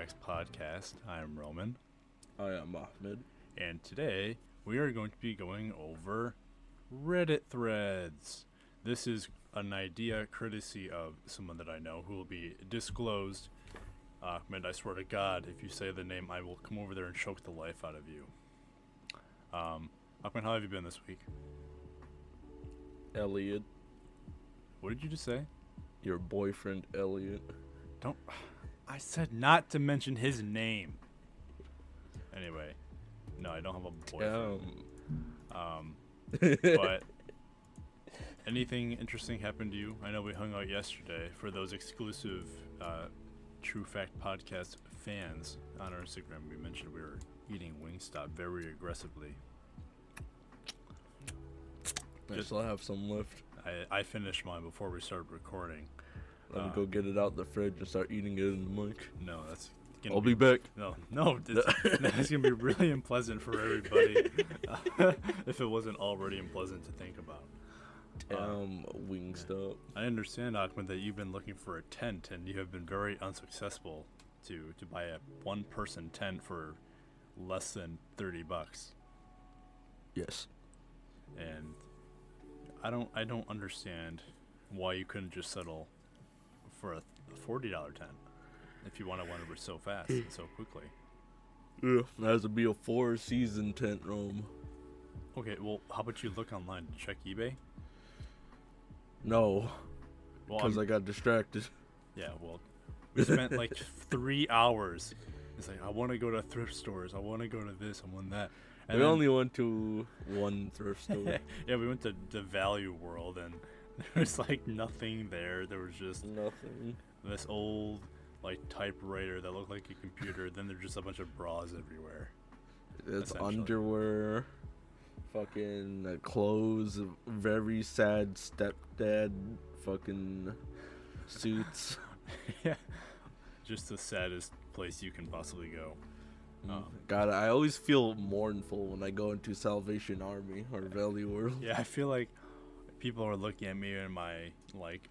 Facts podcast. I am Roman, I am Ahmed. and today we are going to be going over Reddit threads. This is an idea courtesy of someone that I know who will be disclosed. Ahmed, I swear to God, if you say the name, I will come over there and choke the life out of you. Ahmed, how have you been this week? Elliot, What did you just say? your boyfriend Elliot. Don't. I said not to mention his name. Anyway, no, I don't have a boyfriend. But anything interesting happened to you? I know we hung out yesterday. For those exclusive True Fact podcast fans on our Instagram, we mentioned we were eating Wingstop very aggressively. I still have some left. I finished mine before we started recording. Let me go get it out the fridge and start eating it in the mic. No, that's I'll be back. No, that's gonna be really unpleasant for everybody if it wasn't already unpleasant to think about. Wingstop. I understand, Ahmed, that you've been looking for a tent and you have been very unsuccessful to buy a one-person tent for less than $30. Yes. And I don't understand why you couldn't just settle for a $40 tent if you want to wander so fast and so quickly. Yeah. That has to be a 4-season tent, Rome. Okay, well, how about you look online, check eBay? No, Well, because I got distracted. yeah, well, we spent like 3 hours. It's like, I want to go to thrift stores. I want to go to this. I want that. We only went to one thrift store. Yeah, we went to the Value World, and there was like nothing there. There was just Nothing. this old like typewriter that looked like a computer. Then there's just a bunch of bras everywhere. It's Essentially. underwear, fucking clothes, very sad stepdad fucking suits. Yeah, just the saddest place you can possibly go. God, I always feel mournful when I go into Salvation Army or Valley World. Yeah, I feel like people are looking at me in my like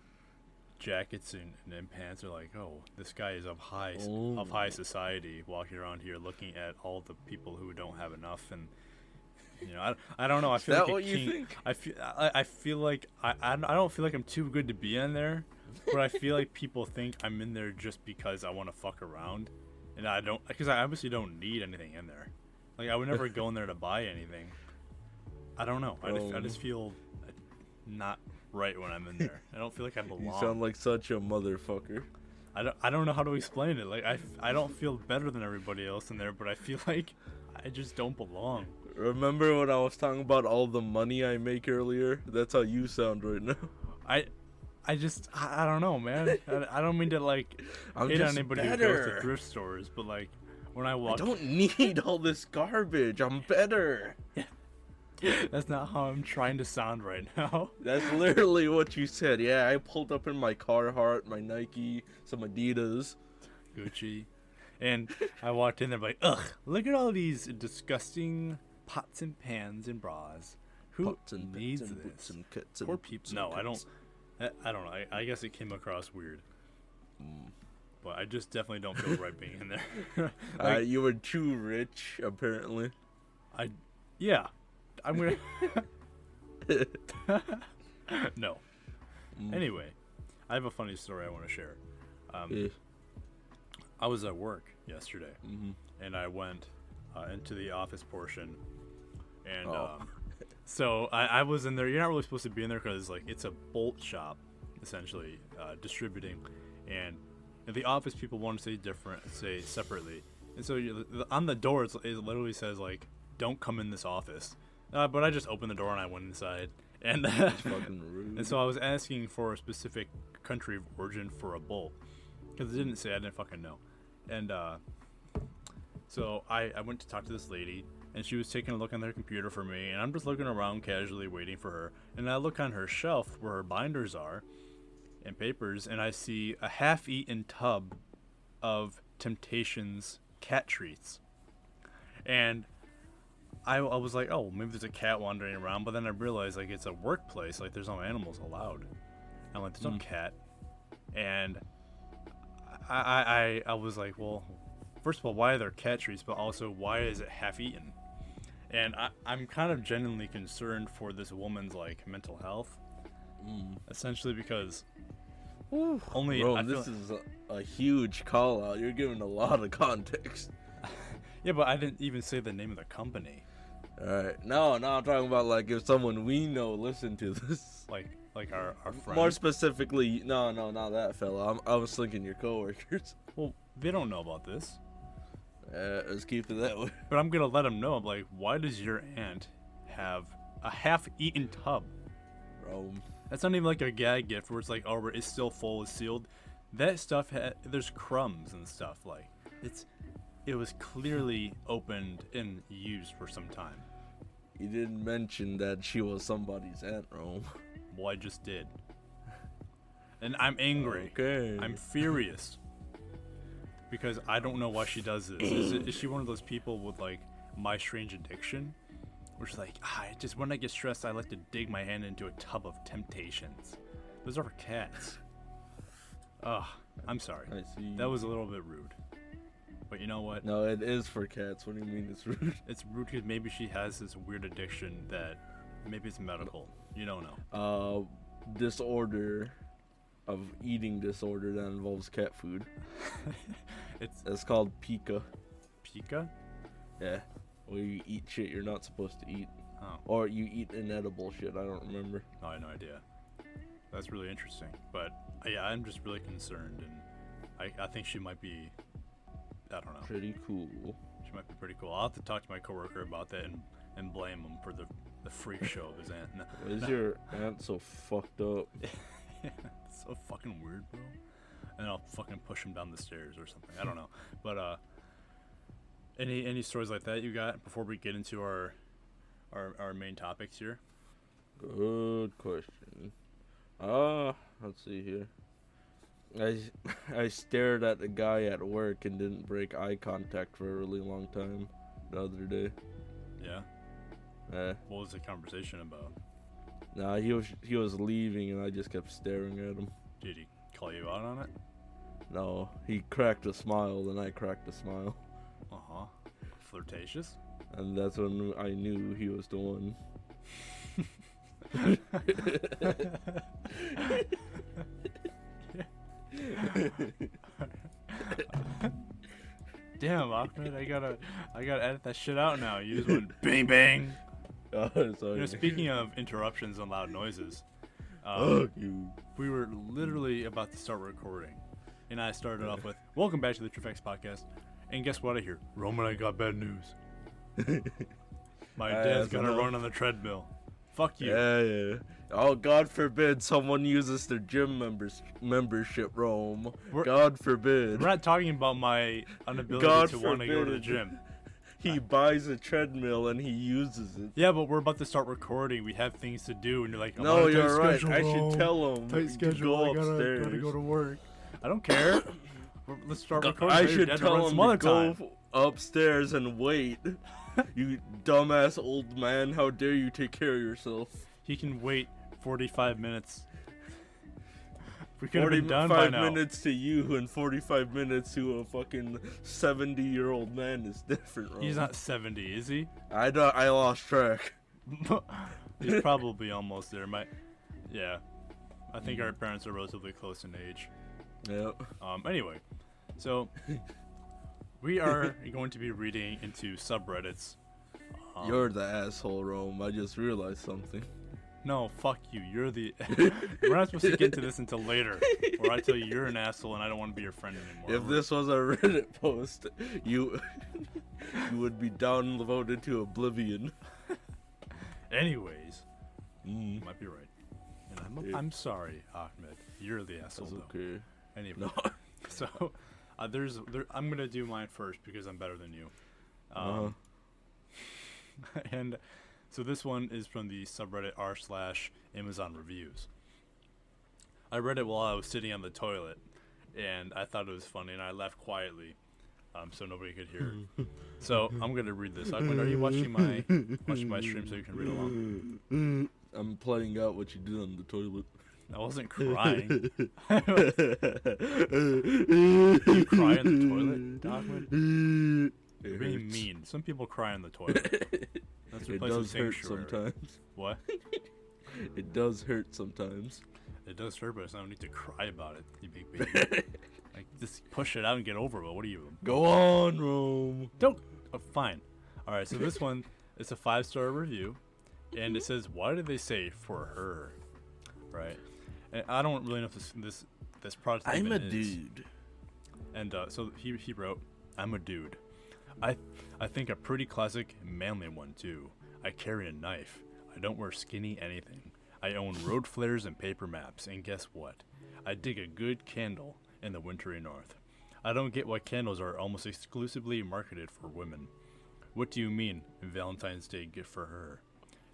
jackets and pants are like, oh, this guy is of high society, walking around here looking at all the people who don't have enough. And you know, I don't know. I feel that like what you think? I feel like I don't feel like I'm too good to be in there, but I feel like people think I'm in there just because I want to fuck around, and I don't, because I obviously don't need anything in there. Like I would never go in there to buy anything. I don't know. I just feel not right when I'm in there. I don't feel like I belong. You sound like such a motherfucker. I don't know how to explain it. Like I don't feel better than everybody else in there, but I feel like I just don't belong. Remember when I was talking about all the money I make earlier? That's how you sound right now. I just I don't know, man. I don't mean to like I'm hate on just anybody who goes better. to thrift stores, but like when I I walk, don't need all this garbage. I'm better. that's not how I'm trying to sound right now. That's literally what you said. Yeah, I pulled up in my Carhartt, my Nike, some Adidas. Gucci, and I walked in there like, ugh, look at all these disgusting pots and pans and bras. Who Pots and pans needs and this? boots and kits and Poor boots people. and No, I don't. kits. I don't know. I guess it came across weird, Mm. but I just definitely don't feel right being in there. You were too rich, apparently. Yeah, I'm gonna. No. Mm. Anyway, I have a funny story I want to share. Yeah. I was at work yesterday, Mm-hmm. and I went into the office portion, and Oh. so I was in there. You're not really supposed to be in there because like it's a bolt shop, essentially distributing, and the office people want to say separately, and so on the door it literally says like, "Don't come in this office," but I just opened the door and I went inside, and Fucking rude. and so I was asking for a specific country of origin for a bolt because it didn't say. I didn't fucking know, and so I went to talk to this lady, and she was taking a look on their computer for me, and I'm just looking around casually waiting for her, and I look on her shelf where her binders are and papers, and I see a half-eaten tub of Temptations cat treats, and I was like, oh, maybe there's a cat wandering around, but then I realized like it's a workplace, like there's no animals allowed. I'm like, there's no cat, and I was like, well, first of all, why are there cat trees, but also why is it half eaten? And I'm kind of genuinely concerned for this woman's like mental health, essentially because only Bro, I feel this is a huge call out. You're giving a lot of context. yeah, but I didn't even say the name of the company. Alright. No, I'm talking about like if someone we know listened to this. Like our friends. More specifically, no, not that fella. I was thinking your coworkers. Well, they don't know about this. Let's keep it that way. But I'm gonna let them know. I'm like, why does your aunt have a half-eaten tub? Bro. That's not even like a gag gift where it's like, oh, it's still full, it's sealed. That stuff there's crumbs and stuff. Like, it was clearly opened and used for some time. You didn't mention that she was somebody's aunt, Rome. Well, I just did. And I'm angry. Okay. I'm furious. Because I don't know why she does this. Is she one of those people with like my strange addiction? Where she's like, just when I get stressed, I like to dig my hand into a tub of Temptations. Those are for cats. Ugh, I'm sorry. I see. That was a little bit rude. But you know what? No, it is for cats. What do you mean it's rude? It's rude because maybe she has this weird addiction that maybe it's medical. You don't know. Disorder of eating disorder that involves cat food. It's called pica. Pica? Yeah. Where you eat shit you're not supposed to eat. Oh. Or you eat inedible shit, I don't remember. No, I had no idea. That's really interesting. But yeah, I'm just really concerned, and I think she might be, I don't know. Pretty cool. She might be pretty cool. I'll have to talk to my coworker about that and blame him for the freak show of his aunt. Why is your aunt so fucked up? Yeah, it's so fucking weird, bro. And I'll fucking push him down the stairs or something. I don't know. But any stories like that you got before we get into our main topics here? Good question. Let's see here. I stared at the guy at work and didn't break eye contact for a really long time the other day. Yeah. What was the conversation about? Nah, he was leaving and I just kept staring at him. Did he call you out on it? No, he cracked a smile, then I cracked a smile. Uh-huh. Flirtatious? And that's when I knew he was the one. Damn, Ahmed, I gotta edit that shit out now. You just went bang bang. Oh, sorry. You know, speaking of interruptions and loud noises, you. we were literally about to start recording, and I started off with, "Welcome back to the Trifex podcast." And guess what I hear? Roman, I got bad news. My dad's gotta run on the treadmill. Fuck you. Yeah. Oh, God forbid someone uses their gym membership, Rome. God forbid. We're not talking about my inability to want to go to the gym. He buys a treadmill and he uses it. Yeah, but we're about to start recording. We have things to do, and you're like, no, you're right. Schedule, I should tell him. Tight schedule. Go upstairs. Gotta go to work. I don't care. Let's start recording. I should tell him to time. go upstairs and wait. You dumbass old man! How dare you take care of yourself? He can wait 45 minutes. We could have been done by now. 45 minutes to you and 45 minutes to a fucking 70-year-old man is different, Rome. He's not 70, is he? I lost track. He's probably almost there. Yeah. I think our parents are relatively close in age. Yep. Anyway, so we are going to be reading into subreddits. You're the asshole, Rome. I just realized something. No, fuck you. You're the. We're not supposed to get to this until later, or I tell you you're an asshole and I don't want to be your friend anymore. If this was a Reddit post, you would be downvoted to oblivion. Anyways, you might be right, and I'm sorry, Ahmed. You're the asshole. That's okay. Anyway, No. So I'm gonna do mine first because I'm better than you. And so this one is from the subreddit r/Amazon reviews. I read it while I was sitting on the toilet, and I thought it was funny, and I laughed quietly, so nobody could hear it. So I'm gonna read this. Ahmed, are you watching my stream so you can read along? I'm playing out what you did on the toilet. I wasn't crying. You cry in the toilet, Dogman? You're being mean. Some people cry in the toilet. That's It replaced with does hurt sanctuary. sometimes. What? It does hurt sometimes. It does hurt, but I don't need to cry about it, you big baby. Like, just push it out and get over it. What are you? Go on, Rome. Don't. Oh, fine. All right. So this one is a 5-star review, and it says, "Why did they say for her?" Right. And I don't really know if this product. I'm even a is. dude. And so he wrote, "I'm a dude. I think a pretty classic manly one too. I carry a knife. I don't wear skinny anything. I own road flares and paper maps. And guess what? I dig a good candle in the wintry north. I don't get why candles are almost exclusively marketed for women. What do you mean, Valentine's Day gift for her?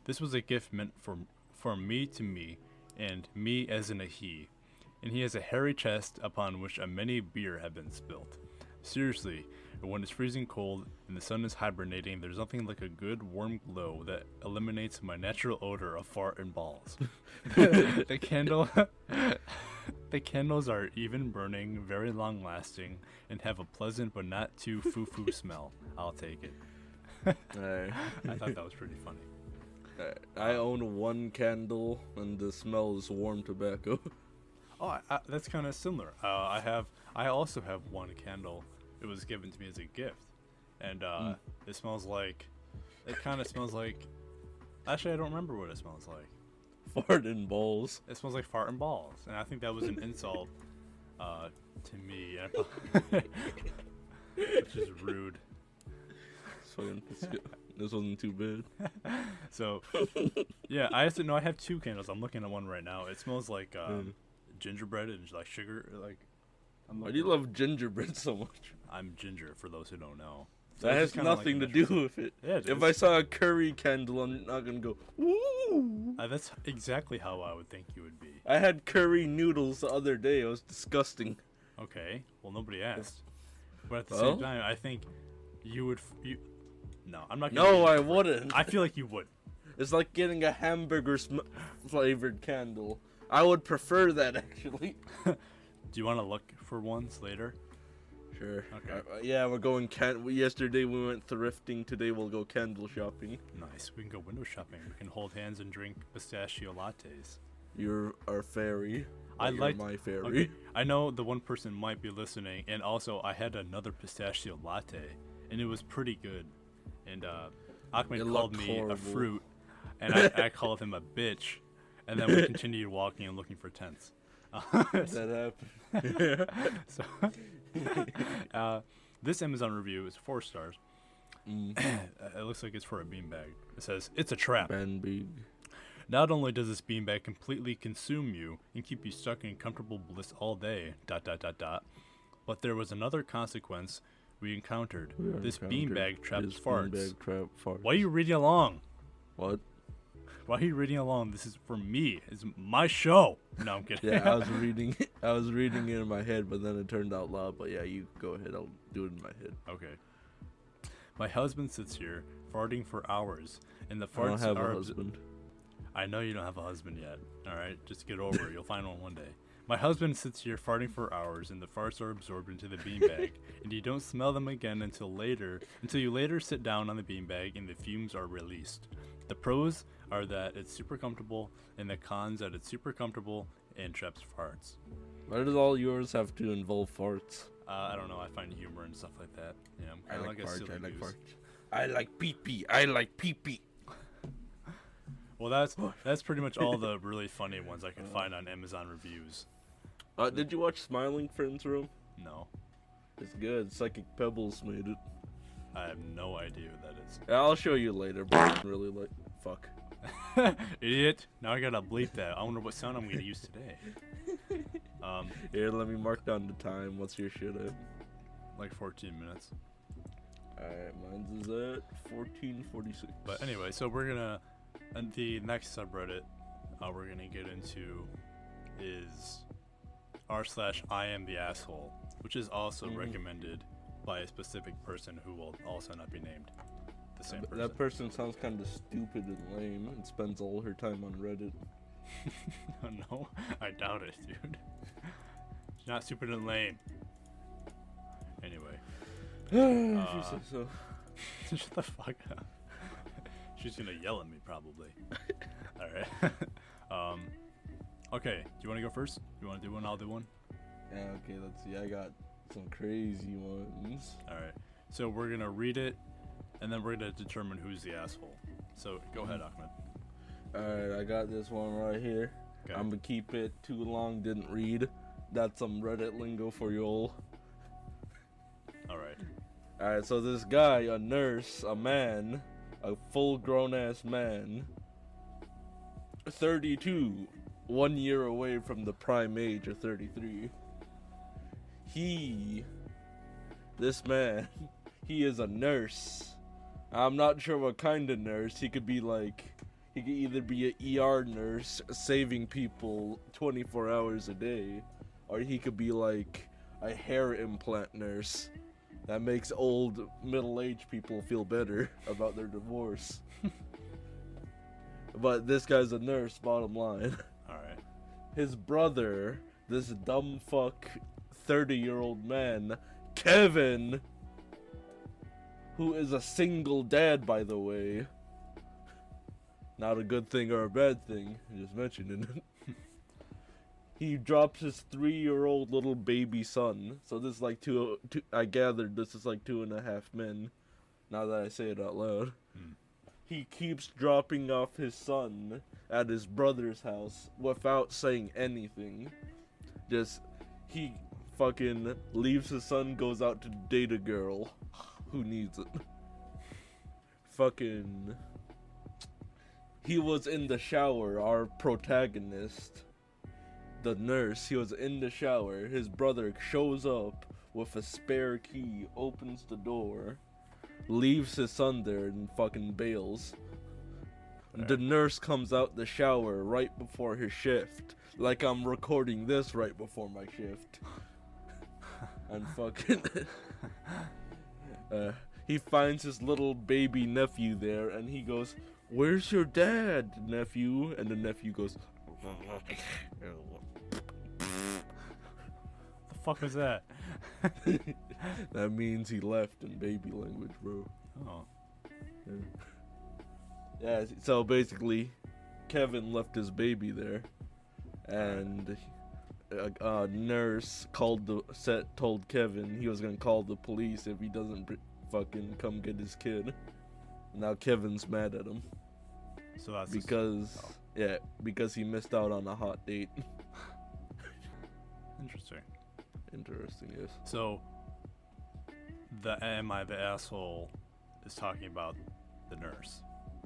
This was a gift meant from me to me, and me as in a he. And he has a hairy chest upon which a many beer have been spilt. Seriously, when it's freezing cold and the sun is hibernating, there's nothing like a good warm glow that eliminates my natural odor of fart and balls. The candles are even burning, very long lasting, and have a pleasant but not too foo-foo smell. I'll take it." Alright. I thought that was pretty funny. I own one candle, and the smell is warm tobacco. Oh, that's kind of similar. I also have one candle. It was given to me as a gift, and it smells like. It kind of smells like. Actually, I don't remember what it smells like. Fart and balls. It smells like fart and balls, and I think that was an insult to me, which is rude. This wasn't too bad. So, yeah, I have 2 candles. I'm looking at one right now. It smells like gingerbread and like sugar. Like, Why do you love gingerbread so much? I'm ginger, for those who don't know. So That it's has just kinda nothing like to a do with it. Yeah, it If is. I saw a curry candle, I'm not gonna go, woo! That's exactly how I would think you would be. I had curry noodles the other day. It was disgusting. Okay, well, nobody asked. But at the Well? same time, I think you would. No, I'm not. No, I wouldn't. I feel like you would. It's like getting a hamburger flavored candle. I would prefer that, actually. Do you want to look for ones later? Sure. Okay. Yeah, we're going yesterday we went thrifting. Today we'll go candle shopping. Nice. We can go window shopping. We can hold hands and drink pistachio lattes. You're our fairy. I You're like my fairy. Okay, I know the one person might be listening, and also I had another pistachio latte, and it was pretty good. And Ahmed It called looked me horrible. a fruit, and I called him a bitch, and then we continued walking and looking for tents. That happened. So, this Amazon review is 4 stars. Mm. It looks like it's for a beanbag. It says, "It's a trap. Man big. Not only does this beanbag completely consume you and keep you stuck in comfortable bliss all day, ... but there was another consequence we encountered. This beanbag traps farts." Beanbag trap farts. Why are you reading along? What? Why are you reading along? This is for me. It's my show. No, I'm kidding. Yeah, I was reading. I was reading it in my head, but then it turned out loud. But yeah, you go ahead. I'll do it in my head. Okay. My husband sits here farting for hours, and the I don't farts have are. a husband. I know you don't have a husband yet. All right, just get over it. You'll find one day. My husband sits here farting for hours, and the farts are absorbed into the beanbag, and you don't smell them again until you later sit down on the beanbag and the fumes are released. The pros are that it's super comfortable, and the cons that it's super comfortable and traps farts. Why does all yours have to involve farts? I don't know. I find humor and stuff like that. Yeah, I'm kind of like a silly goose. I like pee-pee. I like pee-pee. Well, that's pretty much all the really funny ones I can find on Amazon reviews. Did you watch Smiling Friends Room? No, It's good. Psychic Pebbles made it. I have no idea what that is. Yeah, I'll show you later, but I really like... Fuck. Idiot! Now I gotta bleep that. I wonder what sound I'm gonna use today. Here, let me mark down the time. What's your shit at? Like 14 minutes. Alright, mine's is at 14:46. But anyway, so we're gonna, and the next subreddit we're gonna get into is r/I am the asshole, which is also recommended by a specific person who will also not be named. The same person. That person sounds kind of stupid and lame and spends all her time on Reddit. No, I doubt it, dude. She's not stupid and lame. Anyway. If you say so. Shut the fuck up. She's gonna yell at me probably. Alright. Okay, do you wanna go first? You wanna do one? I'll do one? Yeah, okay, let's see. I got some crazy ones. Alright. So we're gonna read it and then we're gonna determine who's the asshole. So go ahead, Ahmed. Alright, I got this one right here. Okay. I'm gonna keep it too long, didn't read. That's some Reddit lingo for y'all. Alright. Alright, so this guy, a nurse, a man, a full grown ass man, 32, 1 year away from the prime age of 33. This man, he is a nurse. I'm not sure what kind of nurse. He could either be an ER nurse saving people 24 hours a day, or he could be like a hair implant nurse that makes old middle-aged people feel better about their divorce. But this guy's a nurse, bottom line. Alright. His brother, this dumb fuck 30-year-old man, Kevin, who is a single dad, by the way. Not a good thing or a bad thing, just mentioning it. He drops his 3-year-old little baby son. So this is like I gathered this is like 2.5 men. Now that I say it out loud. He keeps dropping off his son at his brother's house without saying anything. Just, he fucking leaves his son, goes out to date a girl. Who needs it? Fucking... He was in the shower, our protagonist. The nurse, he was in the shower. His brother shows up with a spare key, opens the door, leaves his son there, and fucking bails. The nurse comes out the shower right before his shift. Like I'm recording this right before my shift. And fucking... he finds his little baby nephew there, and he goes, "Where's your dad, nephew?" And the nephew goes... The fuck was that? That means he left in baby language, bro. Oh. Yeah, so basically, Kevin left his baby there, and a nurse told Kevin he was gonna call the police if he doesn't fucking come get his kid. Now Kevin's mad at him. So that's because he missed out on a hot date. Interesting, yes. So the "Am I the asshole" is talking about the nurse.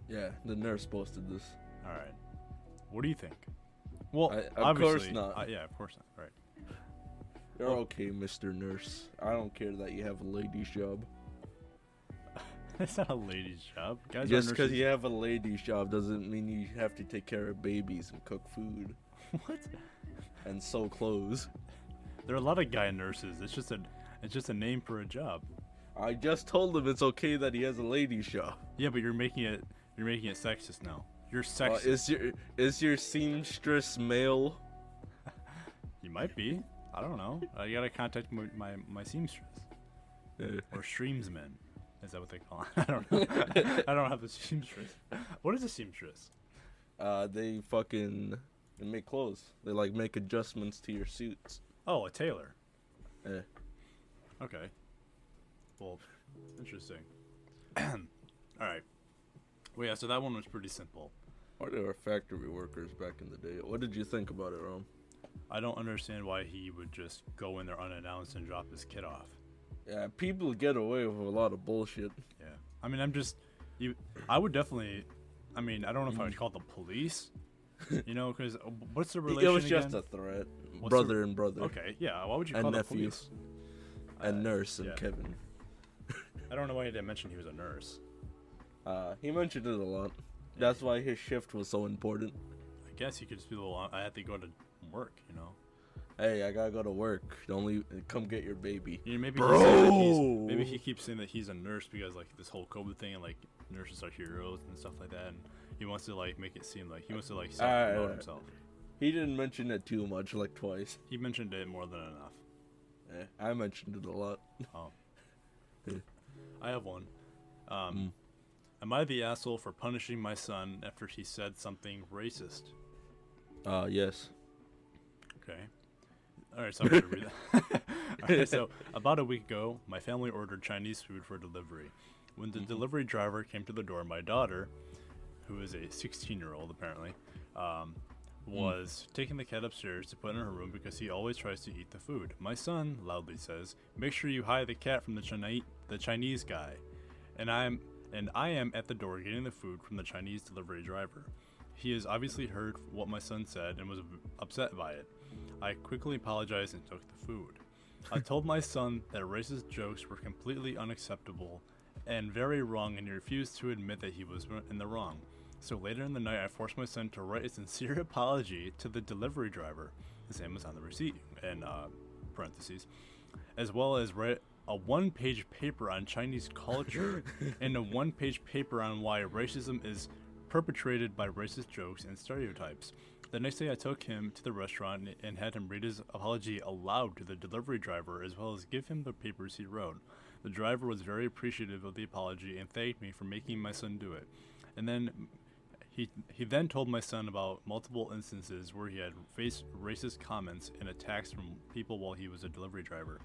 Yeah, the nurse posted this. All right. What do you think? Well, of course obviously, not. Yeah, of course not. Right. You're okay, Mr. Nurse. I don't care that you have a lady's job. It's not a lady's job. Guys Just because you have a lady's job doesn't mean you have to take care of babies and cook food. What? And sew clothes. There are a lot of guy nurses. It's just a name for a job. I just told him it's okay that he has a lady's job. Yeah, but you're making it sexist now. You're sexist. Is your seamstress male? You might be. I don't know. I gotta contact my seamstress or streamsman. Is that what they call it? I don't know. I don't have a seamstress. What is a seamstress? They make clothes. They make adjustments to your suits. Oh, a tailor. Yeah. Okay. Well, interesting. All right. Well, yeah. So that one was pretty simple. Or they were factory workers back in the day. What did you think about it, Rom? I don't understand why he would just go in there unannounced and drop his kid off. Yeah, people get away with a lot of bullshit. Yeah. I mean, I would definitely. I mean, I don't know if I would call it the police. You know, because what's the relation? It was again? just a threat. What's brother and brother. Okay, yeah. Why would you and call the nephew. police? And nurse and yeah. Kevin. I don't know why he didn't mention he was a nurse. He mentioned it a lot. That's why his shift was so important. I guess he could just be I had to go to work, you know. Hey, I gotta go to work. Don't leave. Come get your baby. Yeah, maybe Bro! Maybe he keeps saying that he's a nurse because this whole COVID thing and nurses are heroes and stuff like that, and he wants to make it seem like he wants to self-promote himself. He didn't mention it too much, like twice. He mentioned it more than enough. I mentioned it a lot. Oh. I have one. Am I the asshole for punishing my son after he said something racist? Yes. Okay. Alright, so I'm gonna read that. Alright, so about a week ago, my family ordered Chinese food for delivery. When the delivery driver came to the door, my daughter, who is a 16-year-old apparently, was taking the cat upstairs to put in her room because he always tries to eat the food. My son loudly says, "Make sure you hide the cat from the Chinese guy." And I am at the door getting the food from the Chinese delivery driver. He has obviously heard what my son said and was upset by it. I quickly apologized and took the food. I told my son that racist jokes were completely unacceptable and very wrong, and he refused to admit that he was in the wrong. So later in the night, I forced my son to write a sincere apology to the delivery driver, the same as on the receipt, in parentheses, as well as write a one-page paper on Chinese culture and a one-page paper on why racism is perpetrated by racist jokes and stereotypes. The next day I took him to the restaurant and had him read his apology aloud to the delivery driver as well as give him the papers he wrote. The driver was very appreciative of the apology and thanked me for making my son do it. And then he then told my son about multiple instances where he had faced racist comments and attacks from people while he was a delivery driver.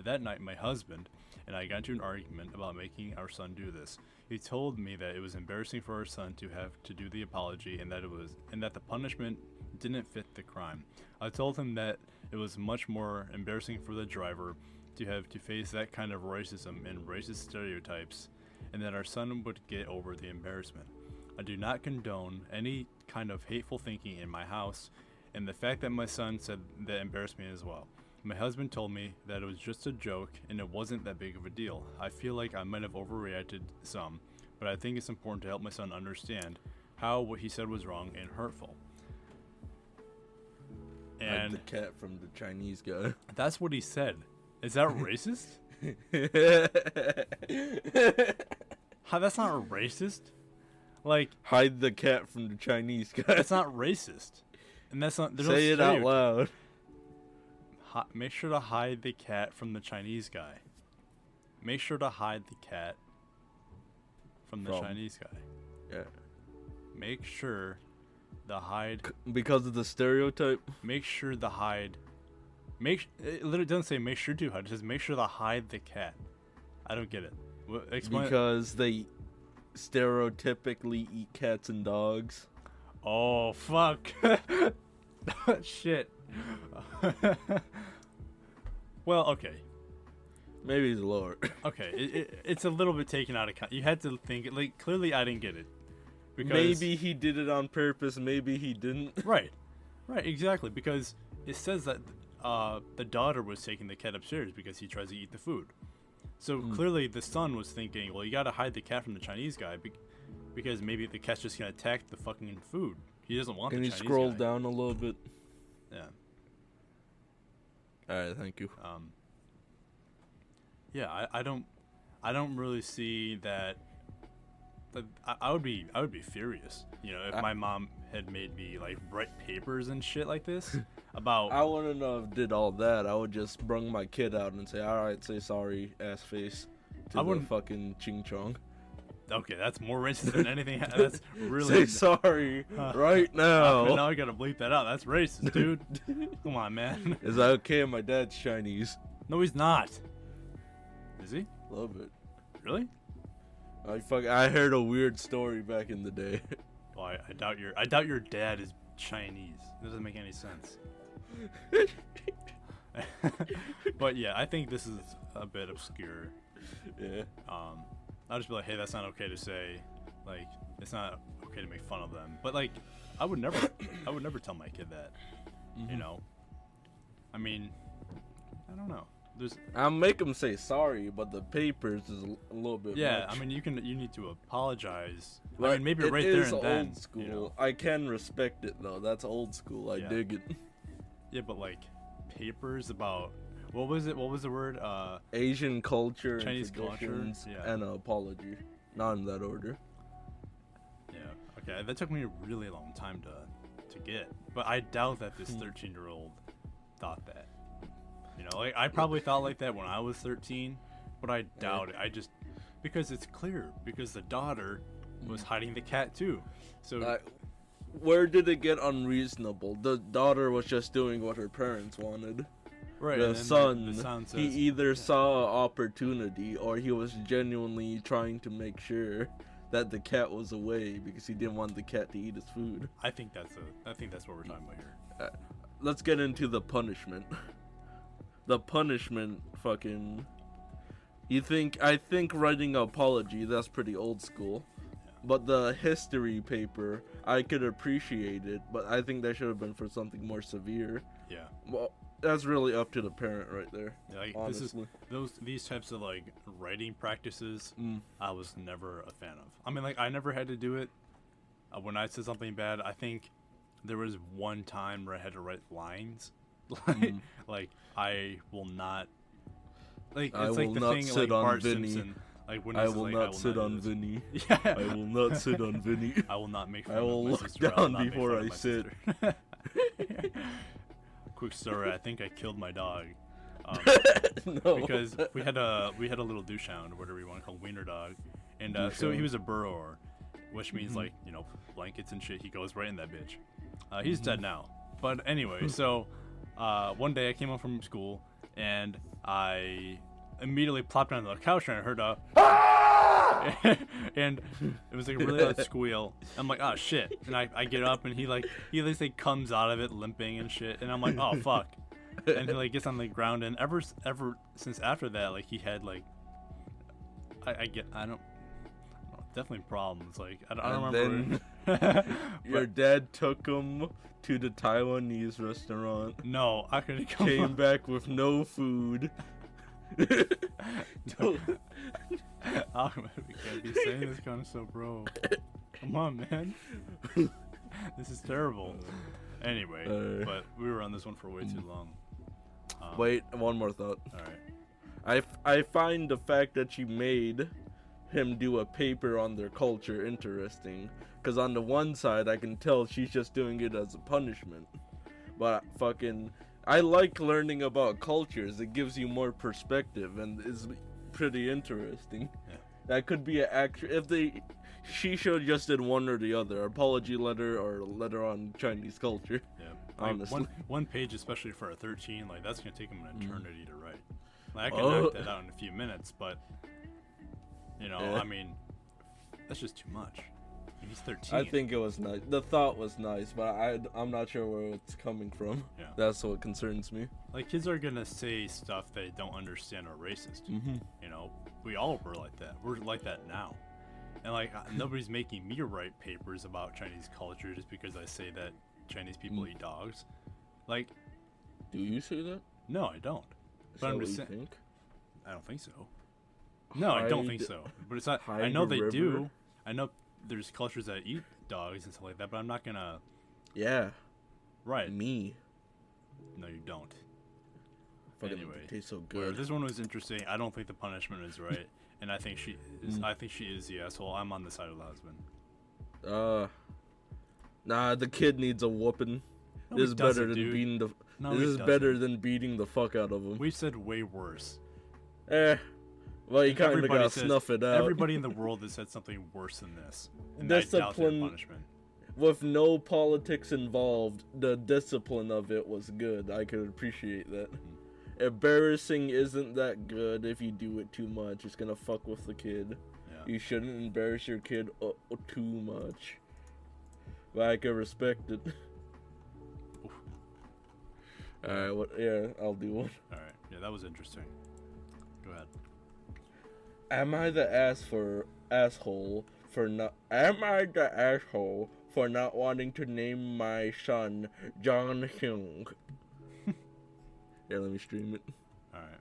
That night, my husband and I got into an argument about making our son do this. He told me that it was embarrassing for our son to have to do the apology and that the punishment didn't fit the crime. I told him that it was much more embarrassing for the driver to have to face that kind of racism and racist stereotypes, and that our son would get over the embarrassment. I do not condone any kind of hateful thinking in my house, and the fact that my son said that embarrassed me as well. My husband told me that it was just a joke and it wasn't that big of a deal. I feel like I might have overreacted some, but I think it's important to help my son understand how what he said was wrong and hurtful. And like the cat from the Chinese guy. that's what he said. Is that racist? How, that's not racist? Like, hide the cat from the Chinese guy. that's not racist. And that's not, there's Say no it out loud. Make sure to hide the cat from the Chinese guy. Make sure to hide the cat from the Chinese guy. Yeah. Make sure the hide. Because of the stereotype? Make sure the hide. It literally doesn't say make sure to hide. It says make sure to hide the cat. I don't get it. Explain. Because they stereotypically eat cats and dogs. Oh, fuck. Shit. Well, okay. Maybe he's lower. Okay, it's a little bit taken out of context. You had to think, like, clearly I didn't get it. Because, maybe he did it on purpose, maybe he didn't. Right, exactly, because it says that the daughter was taking the cat upstairs because he tries to eat the food. So clearly the son was thinking, well, you gotta hide the cat from the Chinese guy because maybe the cat's just gonna attack the fucking food. He doesn't want the Chinese guy. Can you scroll down a little bit? Yeah. Alright, thank you. Yeah, I don't really see that. I would be furious, you know, if my mom had made me like write papers and shit like this about. I wouldn't have did all that. I would just bring my kid out and say, "All right, say sorry, ass face," to the fucking ching chong. Okay, that's more racist than anything. That's Say really sorry right now. Now I gotta bleep that out. That's racist, dude. Come on, man. Is that okay? My dad's Chinese. No, he's not. Is he? Love it. Really? I heard a weird story back in the day. Well, I doubt your dad is Chinese. It doesn't make any sense. But yeah, I think this is a bit obscure. Yeah. I'll just be like, hey, that's not okay to say. Like, it's not okay to make fun of them. But like, I would never tell my kid that. You know. I mean, I don't know. I'll make him say sorry, but the papers is a little bit. Yeah, much. I mean, you need to apologize. But I mean, maybe right there and then. Old school. You know? I can respect it though. That's old school. I dig it. Yeah, but like, papers about what was it? What was the word? Asian culture, Chinese and culture, and an apology. Not in that order. Yeah. Okay, that took me a really long time to get. But I doubt that this 13-year-old thought that. You know, like I probably thought like that when I was 13, but I doubt it. I just because it's clear because the daughter was hiding the cat too. So where did it get unreasonable? The daughter was just doing what her parents wanted. right, The and then son, the son says, he either saw an opportunity or he was genuinely trying to make sure that the cat was away because he didn't want the cat to eat his food. I think that's what we're talking about here. Let's get into the punishment. The punishment, fucking. I think writing an apology, that's pretty old school. But the history paper, I could appreciate it, but I think that should have been for something more severe. Yeah. Well, that's really up to the parent right there. Yeah, like, honestly. These types of like writing practices, Mm. I was never a fan of. I mean, like I never had to do it. When I said something bad, I think there was one time where I had to write lines, like I will not. Like I it's will like the not thing sit like on Bart Vinny. Simpson. Like when he I says, will like, not sit do on this. Vinny. Yeah. I will not sit on Vinny. I will not make fun I of will my look sister. I will down not make before fun of I my sit. sister. Quick story. I think I killed my dog. No. Because we had a little douchhound, or whatever you want to call him, wiener dog, and so he Douchhound. was a burrower, which means like blankets and shit. He goes right in that bitch. He's dead now, but anyway, so one day I came home from school and I immediately plopped on the couch and I heard a and it was like a really loud squeal. I'm like, oh shit, and I get up and he just like comes out of it limping and shit, and I'm like, oh fuck. And he like gets on the ground, and ever since after that, like he had like I don't know, definitely problems. Like I don't And remember. Your dad took him to the Taiwanese restaurant. No, I couldn't come. Came back with no food. Ahmed, we can't be saying this kind of stuff, bro. Come on, man. This is terrible. Anyway, but we were on this one for way too long. Wait, one more thought. All right. I find the fact that she made him do a paper on their culture interesting. Because on the one side, I can tell she's just doing it as a punishment. But I like learning about cultures. It gives you more perspective and is pretty interesting. Yeah. That could be she should have just did one or the other, apology letter or a letter on Chinese culture. Yeah. Honestly. One page, especially for a 13, like that's gonna take him an eternity to write. Like I can knock that out in a few minutes, but I mean, that's just too much. He's 13. I think it was nice. The thought was nice, but I'm not sure where it's coming from. Yeah. That's what concerns me. Like kids are gonna say stuff they don't understand or racist. Mm-hmm. We all were like that. We're like that now. And like nobody's making me write papers about Chinese culture just because I say that Chinese people eat dogs. Like, do you say that? no, I don't. Is But I'm that just what you saying. think? I don't think so. No, I don't think so. But it's not. I know they do. I know there's cultures that eat dogs and stuff like that, but I'm not gonna. Yeah. Right. Me. No, you don't. Fucking Anyway, tastes so where good. this one was interesting. I don't think the punishment is right, and I think she is. I think she is the asshole. I'm on the side of the husband. Nah, the kid needs a whooping. No, This he is better doesn't, than dude. beating the. No, This he is doesn't. better than beating the fuck out of him. We've said way worse. Well, you And kind of everybody gotta says- snuff it out. Everybody in the world has said something worse than this. And I doubt their Discipline- punishment. With no politics involved, the discipline of it was good. I could appreciate that. Embarrassing isn't that good if you do it too much. It's gonna fuck with the kid. Yeah. You shouldn't embarrass your kid too much. But I can respect it. Alright, yeah, I'll do one. All right. Yeah, that was interesting. Go ahead. Am I the asshole for not wanting to name my son John Hyung? Yeah, let me stream it. All right.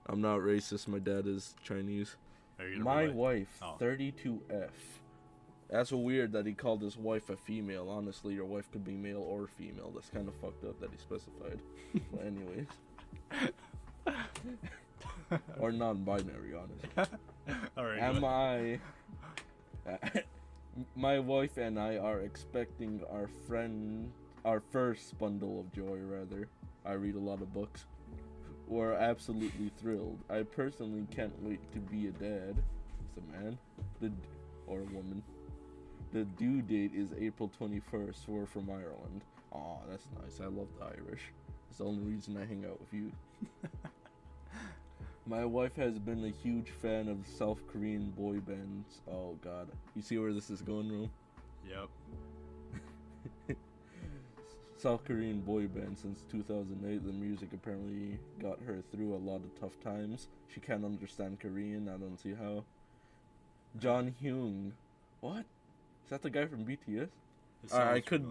I'm not racist. My dad is Chinese. Are you gonna My relay? wife, Oh. 32F. That's weird that he called his wife a female. Honestly, your wife could be male or female. That's kind of fucked up that he specified. But anyways. Or non-binary, honestly. All right. Am go ahead. I... My wife and I are expecting our friend our first bundle of joy, rather. I read a lot of books. We're absolutely thrilled. I personally can't wait to be a dad. It's a man, or a woman. The due date is April 21st. We're from Ireland. Aw, that's nice. I love the Irish. It's the only reason I hang out with you. My wife has been a huge fan of South Korean boy bands. Oh god. You see where this is going, Rome? Yep. South Korean boy band since 2008. The music apparently got her through a lot of tough times. She can't understand Korean. I don't see how. John Hyung. What? Is that the guy from BTS? I could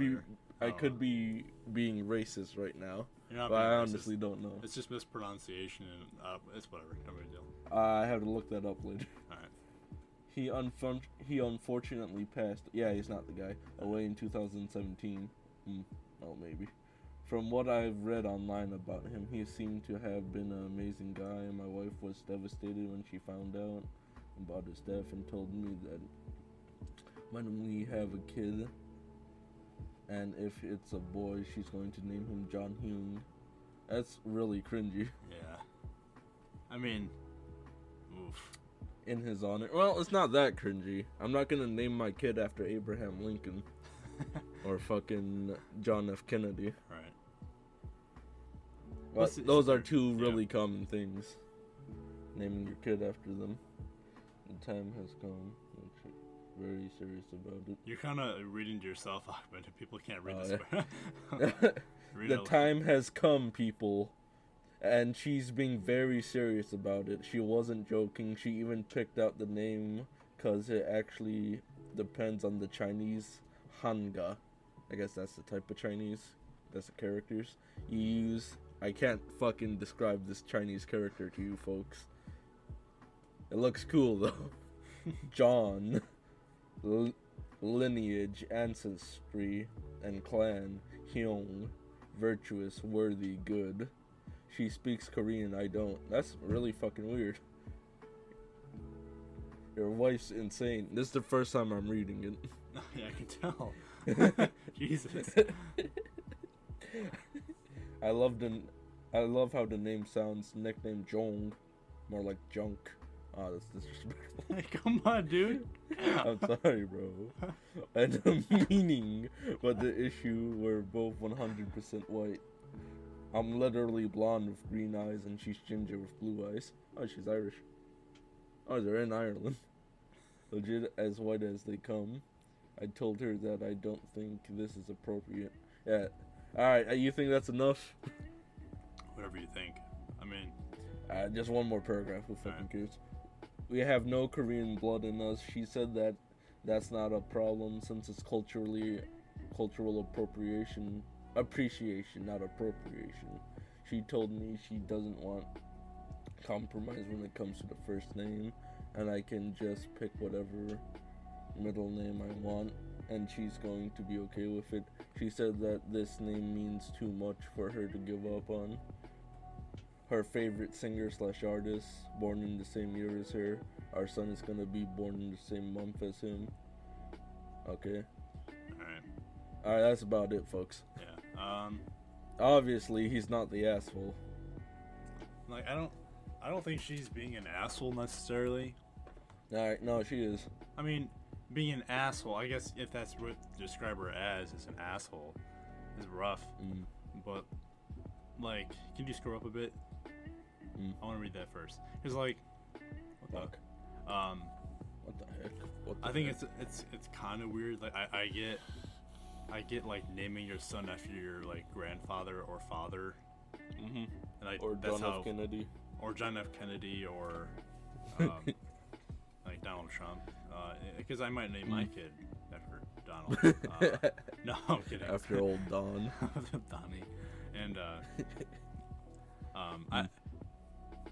be being racist right now. You're not but being I racist. honestly don't know. It's just mispronunciation, and it's whatever. No big deal. I have to look that up later. All right. He unfortunately passed. Yeah, he's not the guy. Away in 2017. Oh, maybe. From what I've read online about him, he seemed to have been an amazing guy. And my wife was devastated when she found out about his death and told me that when we have a kid, and if it's a boy, she's going to name him John Hyung. That's really cringy. Yeah. I mean, oof. In his honor. Well, it's not that cringy. I'm not gonna name my kid after Abraham Lincoln or fucking John F. Kennedy. Right. But those are two really common things. Naming your kid after them. The time has come. Very serious about it. You're kind of reading to yourself, Ahmed. People can't read Oh, this. yeah. The time has come, people. And she's being very serious about it. She wasn't joking. She even picked out the name because it actually depends on the Chinese Hanga. I guess that's the type of Chinese. That's the characters you use. I can't fucking describe this Chinese character to you folks. It looks cool though. John. Lineage, ancestry, and clan. Hyung. Virtuous, worthy, good. She speaks Korean, I don't. That's really fucking weird. Your wife's insane. This is the first time I'm reading it. Yeah, I can tell. Jesus. I love how the name sounds. Nickname Jong. More like junk. Oh, that's disrespectful. Come on, dude. I'm sorry, bro. And the meaning, but the issue, we're both 100% white. I'm literally blonde with green eyes, and she's ginger with blue eyes. Oh, she's Irish. Oh, they're in Ireland. Legit as white as they come. I told her that I don't think this is appropriate. Yeah. Alright, you think that's enough? Whatever you think. I mean... just one more paragraph, who fucking cares? We have no Korean blood in us. She said that that's not a problem since it's cultural appropriation, not appropriation. She told me she doesn't want compromise when it comes to the first name, and I can just pick whatever middle name I want, and she's going to be okay with it. She said that this name means too much for her to give up on. Her favorite singer/artist, born in the same year as her. Our son is gonna be born in the same month as him. Okay. Alright, that's about it, folks. Yeah. Obviously, he's not the asshole. Like, I don't think she's being an asshole necessarily. Alright, no, she is. I mean, being an asshole, I guess if that's what to describe her as an asshole, is rough. But, like, can you scroll up a bit? I want to read that first. It's like, what the heck? I think it's kind of weird. Like, I get like naming your son after your like grandfather or father. And or John F. Kennedy. Or John F. Kennedy, or like Donald Trump. Because I might name my kid after Donald. No, I'm kidding. After old Don. Donnie. And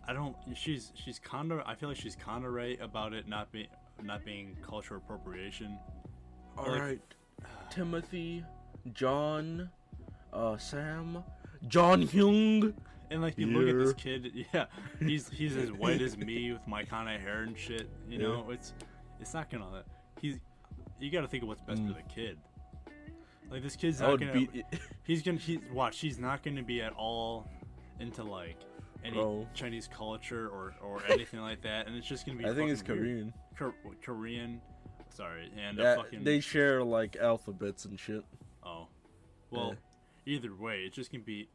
I don't. She's kind of. I feel like she's kind of right about it not being cultural appropriation. All right, Timothy, John, Sam, John Hyung. And like you look at this kid, yeah, he's as white as me with my kind of hair and shit. You know, it's not gonna. You got to think of what's best for the kid. Like this kid's I not would gonna. beat. Watch. He's not gonna be at all into like any Bro. Chinese culture or anything like that, and it's just gonna be. I think it's fucking weird. Korean. Korean. Sorry, and Yeah, fucking. they share like alphabets and shit. Oh, well, either way, it's just gonna be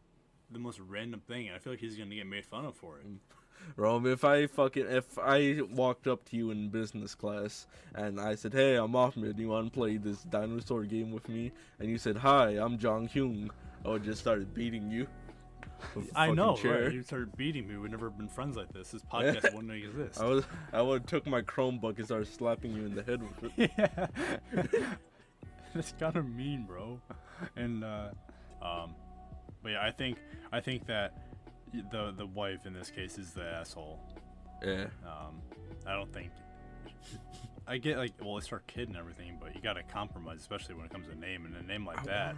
the most random thing, and I feel like he's gonna get made fun of for it. Rome, if I walked up to you in business class and I said, "Hey, I'm Ahmed. You want to play this dinosaur game with me?" and you said, "Hi, I'm Jong Hyung," I would just started beating you. with a I know, fucking chair. right? You started beating me. We've never been friends like this. This podcast wouldn't exist. I would have took my Chromebook and started slapping you in the head with it. Yeah, that's kind of mean, bro. And but yeah, I think that the wife in this case is the asshole. Yeah. I don't think. I get like, well, it's her kid and everything, but you gotta compromise, especially when it comes to name, and a name like that.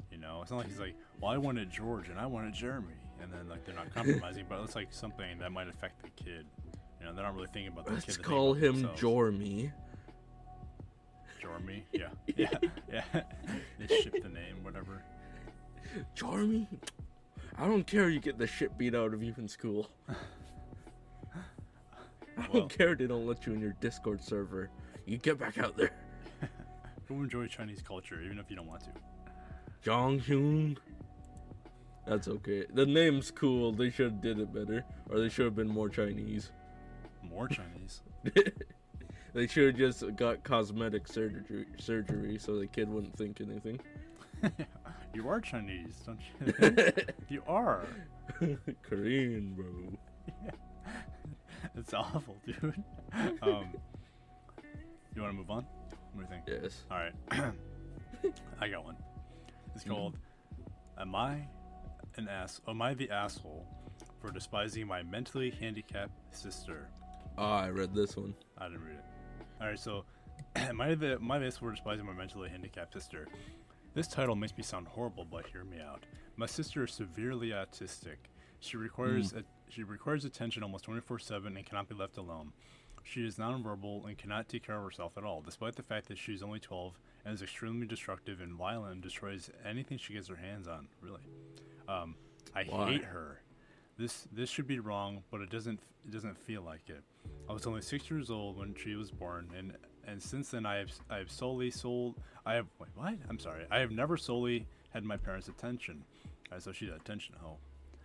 You know, it's not like he's like, well, I wanted George and I wanted Jeremy, and then like they're not compromising, but it's like something that might affect the kid. You know, they're not really thinking about the kid. Let's call him Jormy. Jormy, yeah. They ship the name, whatever. Jormy, I don't care. You get the shit beat out of you in school. I don't care they don't let you in your Discord server. You get back out there. Go enjoy Chinese culture, even if you don't want to. Jong Hyun. That's okay. The name's cool. They should have did it better, or they should have been more Chinese. More Chinese. They should have just got cosmetic surgery so the kid wouldn't think anything. You are Chinese, don't you? You are. Korean, bro. Yeah. It's awful, dude. You want to move on? What do you think? Yes. All right. I got one. It's called Am I the asshole for despising my mentally handicapped sister? I read this one. I didn't read it. All right, so am I the asshole for despising my mentally handicapped sister? This title makes me sound horrible, but hear me out. My sister is severely autistic. She requires attention almost 24/7 and cannot be left alone. She is nonverbal and cannot take care of herself at all, despite the fact that she is only 12 and is extremely destructive and violent and destroys anything she gets her hands on. Really, I hate her. This should be wrong, but it doesn't feel like it. I was only 6 years old when she was born, and since then I have never solely had my parents' attention. So she's attention hoe.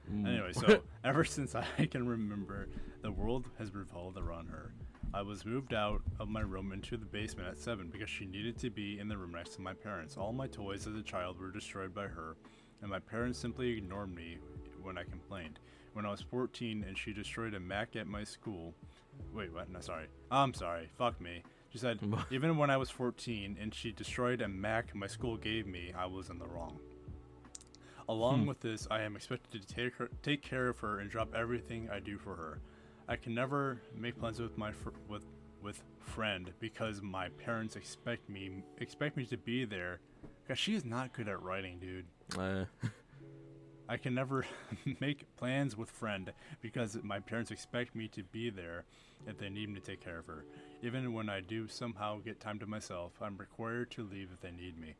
Anyway, so ever since I can remember, the world has revolved around her. I was moved out of my room into the basement at 7 because she needed to be in the room next to my parents. All my toys as a child were destroyed by her, and my parents simply ignored me when I complained. When I was 14 and she destroyed a Mac at my school. Wait, what? No, sorry. I'm sorry. Fuck me. She said, even when I was 14 and she destroyed a Mac my school gave me, I was in the wrong. Along with this, I am expected to take care of her and drop everything I do for her. I can never make plans with my with friend because my parents expect me to be there. Cause she is not good at writing, dude. I can never make plans with friend because my parents expect me to be there if they need me to take care of her. Even when I do somehow get time to myself, I'm required to leave if they need me.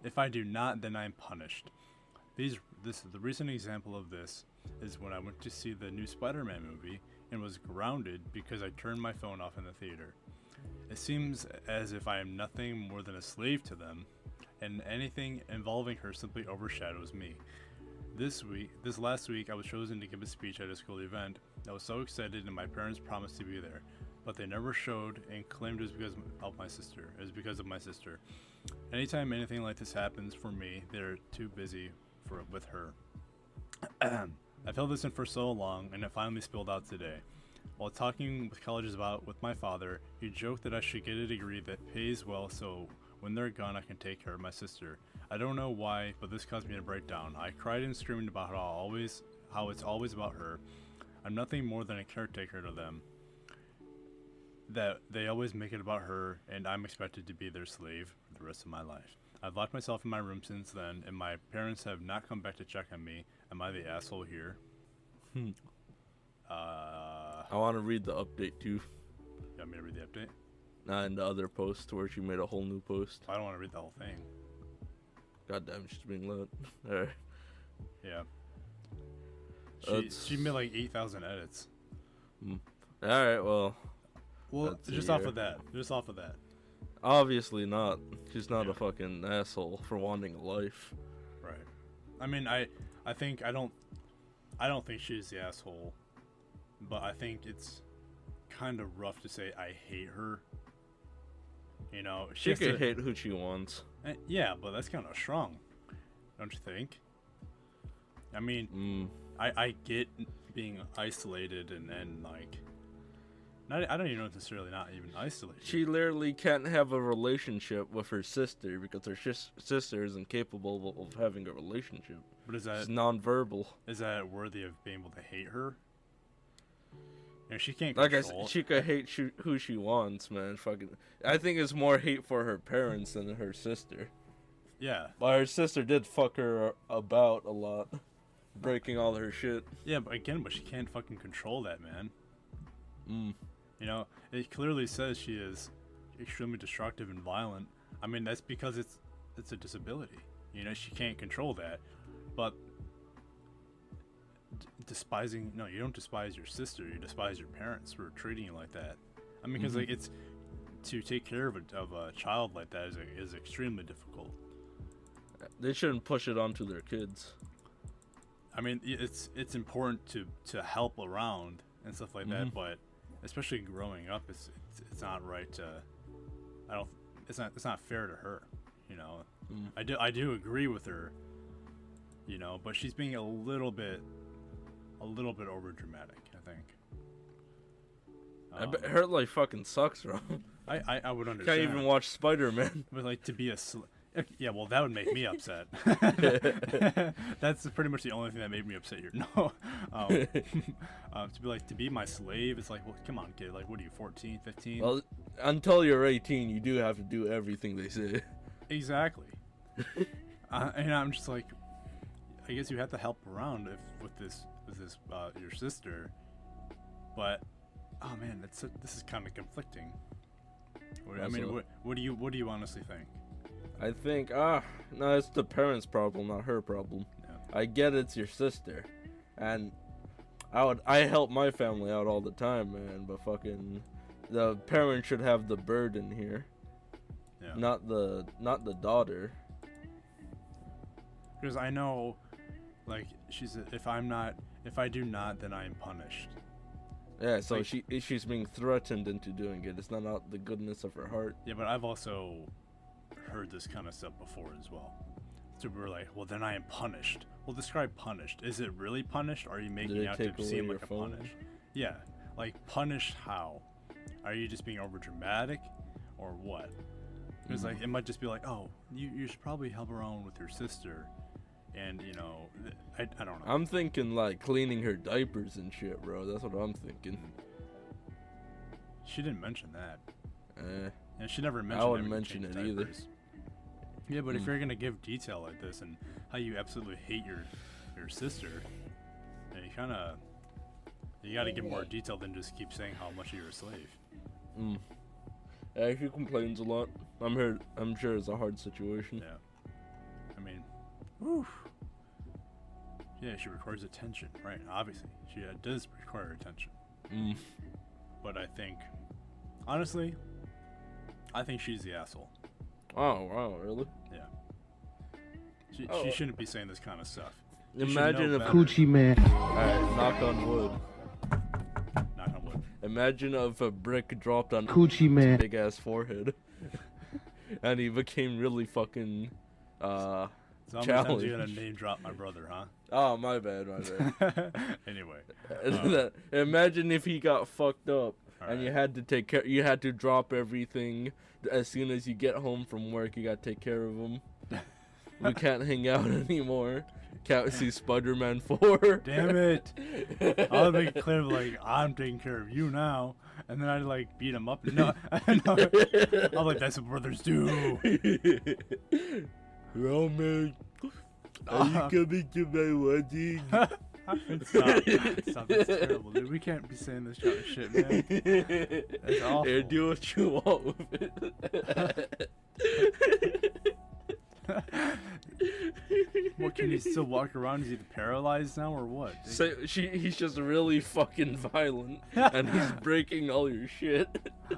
If I do not, then I'm punished. The recent example of this is when I went to see the new Spider-Man movie and was grounded because I turned my phone off in the theater. It seems as if I am nothing more than a slave to them, and anything involving her simply overshadows me. This last week, I was chosen to give a speech at a school event. I was so excited, and my parents promised to be there, but they never showed and claimed it was because of my sister. It was because of my sister. Anytime anything like this happens for me, they're too busy with her. I've held this in for so long, and it finally spilled out today. While talking with colleges with my father, he joked that I should get a degree that pays well so when they're gone I can take care of my sister. I don't know why, but this caused me to break down. I cried and screamed about how it's always about her. I'm nothing more than a caretaker to them. That they always make it about her, and I'm expected to be their slave for the rest of my life. I've locked myself in my room since then, and my parents have not come back to check on me. Am I the asshole here? I want to read the update too. You want me to read the update? And the other post where she made a whole new post. I don't want to read the whole thing. Goddamn, she's being loud. Alright. Yeah. That's- She made like 8,000 edits. Alright, well, Well, Let's just see off here. of that. Just off of that. obviously not. She's not Yeah. a fucking asshole for wanting a life. Right. I mean, I think I don't think she's the asshole, but I think it's kind of rough to say I hate her. You know, She has can to- hate who she wants. Yeah, but that's kind of strong, don't you think? I mean, I get being isolated and like, I don't even know necessarily not even isolated. She literally can't have a relationship with her sister because her sister is incapable of having a relationship. But is She's that nonverbal. worthy of being able to hate her? You know, she can't Like I control. said, she could hate who she wants, man. Fucking, I think it's more hate for her parents than her sister. Yeah, But her sister did fuck her about a lot, breaking all her shit. yeah, but she can't fucking control that, man. Mm. You know, it clearly says she is extremely destructive and violent. I mean, that's because it's a disability. You know, she can't control that. But despising, no, you don't despise your sister. You despise your parents for treating you like that. I mean, because like it's to take care of a child like that is extremely difficult. They shouldn't push it onto their kids. I mean, it's important to help around and stuff like that, but especially growing up, it's not right to. It's not fair to her, you know. I do agree with her, you know, but she's being a little bit over dramatic, I think. I bet her life fucking sucks, bro. I would understand. Can't even watch Spider-Man. But like to be yeah, well, that would make me upset. That's pretty much the only thing that made me upset here. No, to be my slave, it's like, well, come on, kid. Like, what are you, 14, 15? Well, until you're 18, you do have to do everything they say. Exactly. And I'm just like, I guess you have to help around with this your sister, but oh man, this is kind of conflicting. I mean, Also- what do you honestly think? I think, no, it's the parents' problem, not her problem. Yeah. I get it's your sister, and I help my family out all the time, man. But fucking, the parent should have the burden here, Yeah. not the daughter. Because I know, like, if I do not, then I am punished. Yeah, so Like- she's being threatened into doing it. It's not out the goodness of her heart. Yeah, but I've also heard this kind of stuff before as well. So we're like, well, then I am punished. Well, describe punished. Is it really punished? Or are you making they out take to away seem your like a phone? punish? Yeah, like punished how? Are you just being over dramatic, or what? Because like it might just be like, oh, you should probably help around with your sister, and you know, I don't know. I'm thinking like cleaning her diapers and shit, bro. That's what I'm thinking. She didn't mention that. And she never mentioned. I wouldn't having to mention change it either. diapers. Yeah, but if you're gonna give detail like this and how you absolutely hate your sister, then you gotta give more detail than just keep saying how much you're a slave. Yeah, she complains a lot. I'm sure it's a hard situation. Yeah, I mean, whew. Yeah, she requires attention, right? Obviously, she does require attention. But I think, honestly, I think she's the asshole. Oh wow, really? Yeah. She Oh. shouldn't be saying this kind of stuff. You should Imagine know if better. Coochie man. Alright, knock on wood. Knock on wood. Imagine if a brick dropped on Coochie man. big ass forehead, and he became really fucking. So how many times you gonna Challenge. name drop my brother, huh? Oh my bad, my bad. Anyway, Imagine if he got fucked up, and you Alright. had to take care. You had to drop everything as soon as you get home from work. You got to take care of him. We can't hang out anymore. Can't see Spider-Man 4. damn it! I'll make it clear, like I'm taking care of you now, and then I like beat him up. No, no. I'm like that's what brothers do. Roman, are you coming to my wedding? Stop. That's terrible, dude. We can't be saying this kind of shit, man. That's awful. Here, do what you want with it. What, can he still walk around? Is he paralyzed now or what? So he's just really fucking violent, and he's breaking all your shit.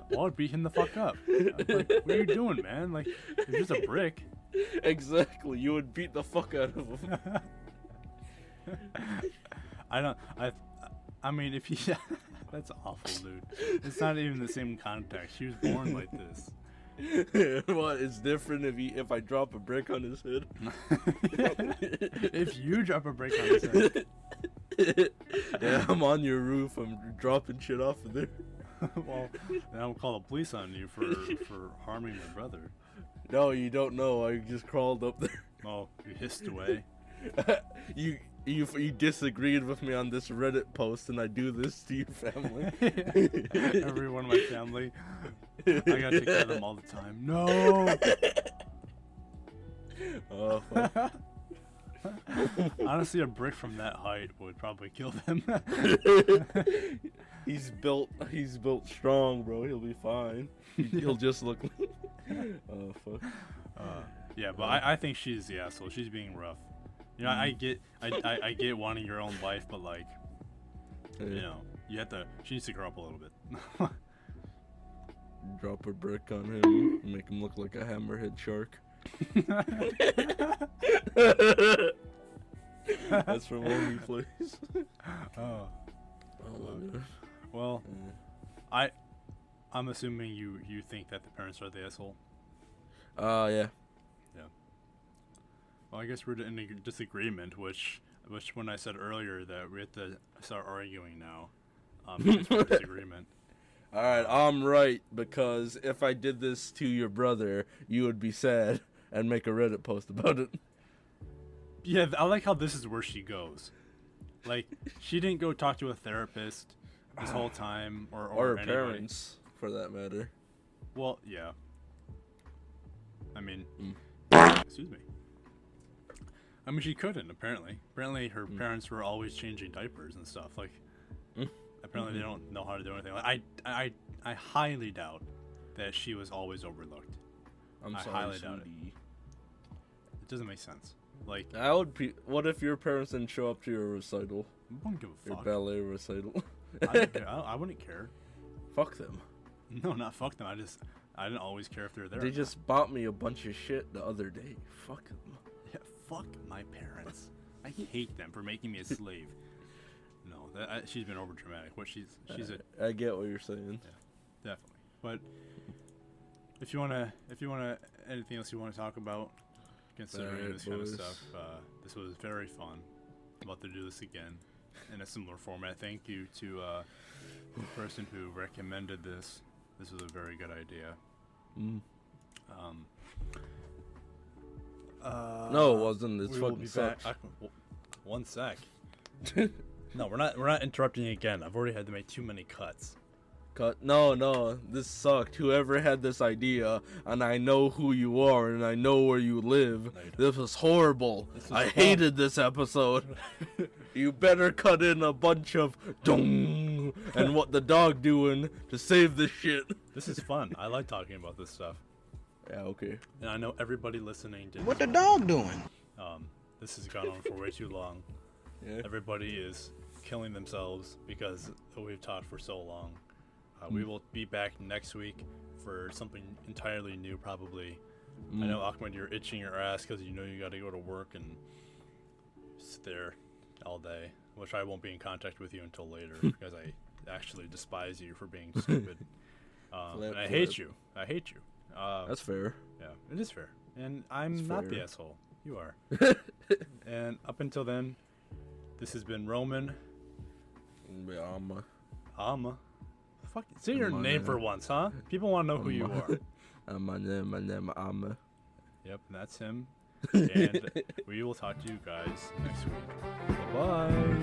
Well, I'd beat him the fuck up. Like, what are you doing, man? Like, it's just a brick. Exactly, you would beat the fuck out of him. I mean, if he, that's awful, dude. It's not even the same context. She was born like this. What? It's different if I drop a brick on his head. If you drop a brick on his head. Yeah, I'm on your roof. I'm dropping shit off of there. Well, then I'll call the police on you for harming my brother. No, you don't know. I just crawled up there. Oh, you hissed away. You disagreed with me on this Reddit post, and I do this to your family. Everyone in my family. I gotta take care of them all the time. No. Oh, fuck. Honestly, a brick from that height would probably kill them. He's built strong, bro. He'll be fine. He'll just look. Oh, fuck. Yeah, but I think she's the asshole. She's being rough. You know, I get wanting your own life, but like, Yeah. you know, she needs to grow up a little bit. Drop a brick on him, make him look like a hammerhead shark. That's from Only Place. Oh, Oh, well, yeah. I'm assuming you think that the parents are the asshole. Yeah. Well, I guess we're in a disagreement, which when I said earlier that we have to start arguing now, it's for disagreement. Alright, I'm right, because if I did this to your brother, you would be sad and make a Reddit post about it. Yeah, I like how this is where she goes. Like, she didn't go talk to a therapist this whole time, or Or her anybody. parents, for that matter. Well, yeah. I mean, excuse me. I mean, she couldn't, apparently. Apparently, her parents were always changing diapers and stuff. Like, apparently they don't know how to do anything. Like, I highly doubt that she was always overlooked. I'm I sorry, highly doubt it. sweetie. It doesn't make sense. Like, What if your parents didn't show up to your recital? I wouldn't give a Your fuck. ballet recital? I wouldn't care. Fuck them. No, not fuck them. I didn't always care if they're there. They just bought me a bunch of shit the other day. Fuck them. Yeah, fuck my parents. I hate them for making me a slave. No, she's been over dramatic. What she's I get what you're saying. definitely. But if you wanna anything else you wanna talk about, considering Alright, this kind of boys. stuff, this was very fun. I'm about to do this again in a similar format. Thank you to the person who recommended this. This was a very good idea. No, it wasn't. It's We will fucking be back. sucks. One sec. No, we're not interrupting again. I've already had to make too many cuts. Cut. No, this sucked. Whoever had this idea, and I know who you are, and I know where you live. No, you don't. This was horrible. This was I fun. hated this episode. You better cut in a bunch of dong and what the dog doing to save this shit. This is fun. I like talking about this stuff, Yeah, okay. and I know everybody listening did. What the dog doing? This has gone on for way too long. Yeah. Everybody is killing themselves because we've talked for so long. We will be back next week for something entirely new, probably. I know, Ahmed, you're itching your ass because you know you got to go to work and sit there all day, which I won't be in contact with you until later because I actually despise you for being stupid. And I hate you. I hate you. That's fair. Yeah, it is fair. And I'm It's not the fair. asshole. You are. And up until then, this has been Roman. Alma. Fuck, say your Come on, name man. for once, huh? People want to know who you are. My name, Amma. Yep, and that's him. And we will talk to you guys next week. Bye-bye.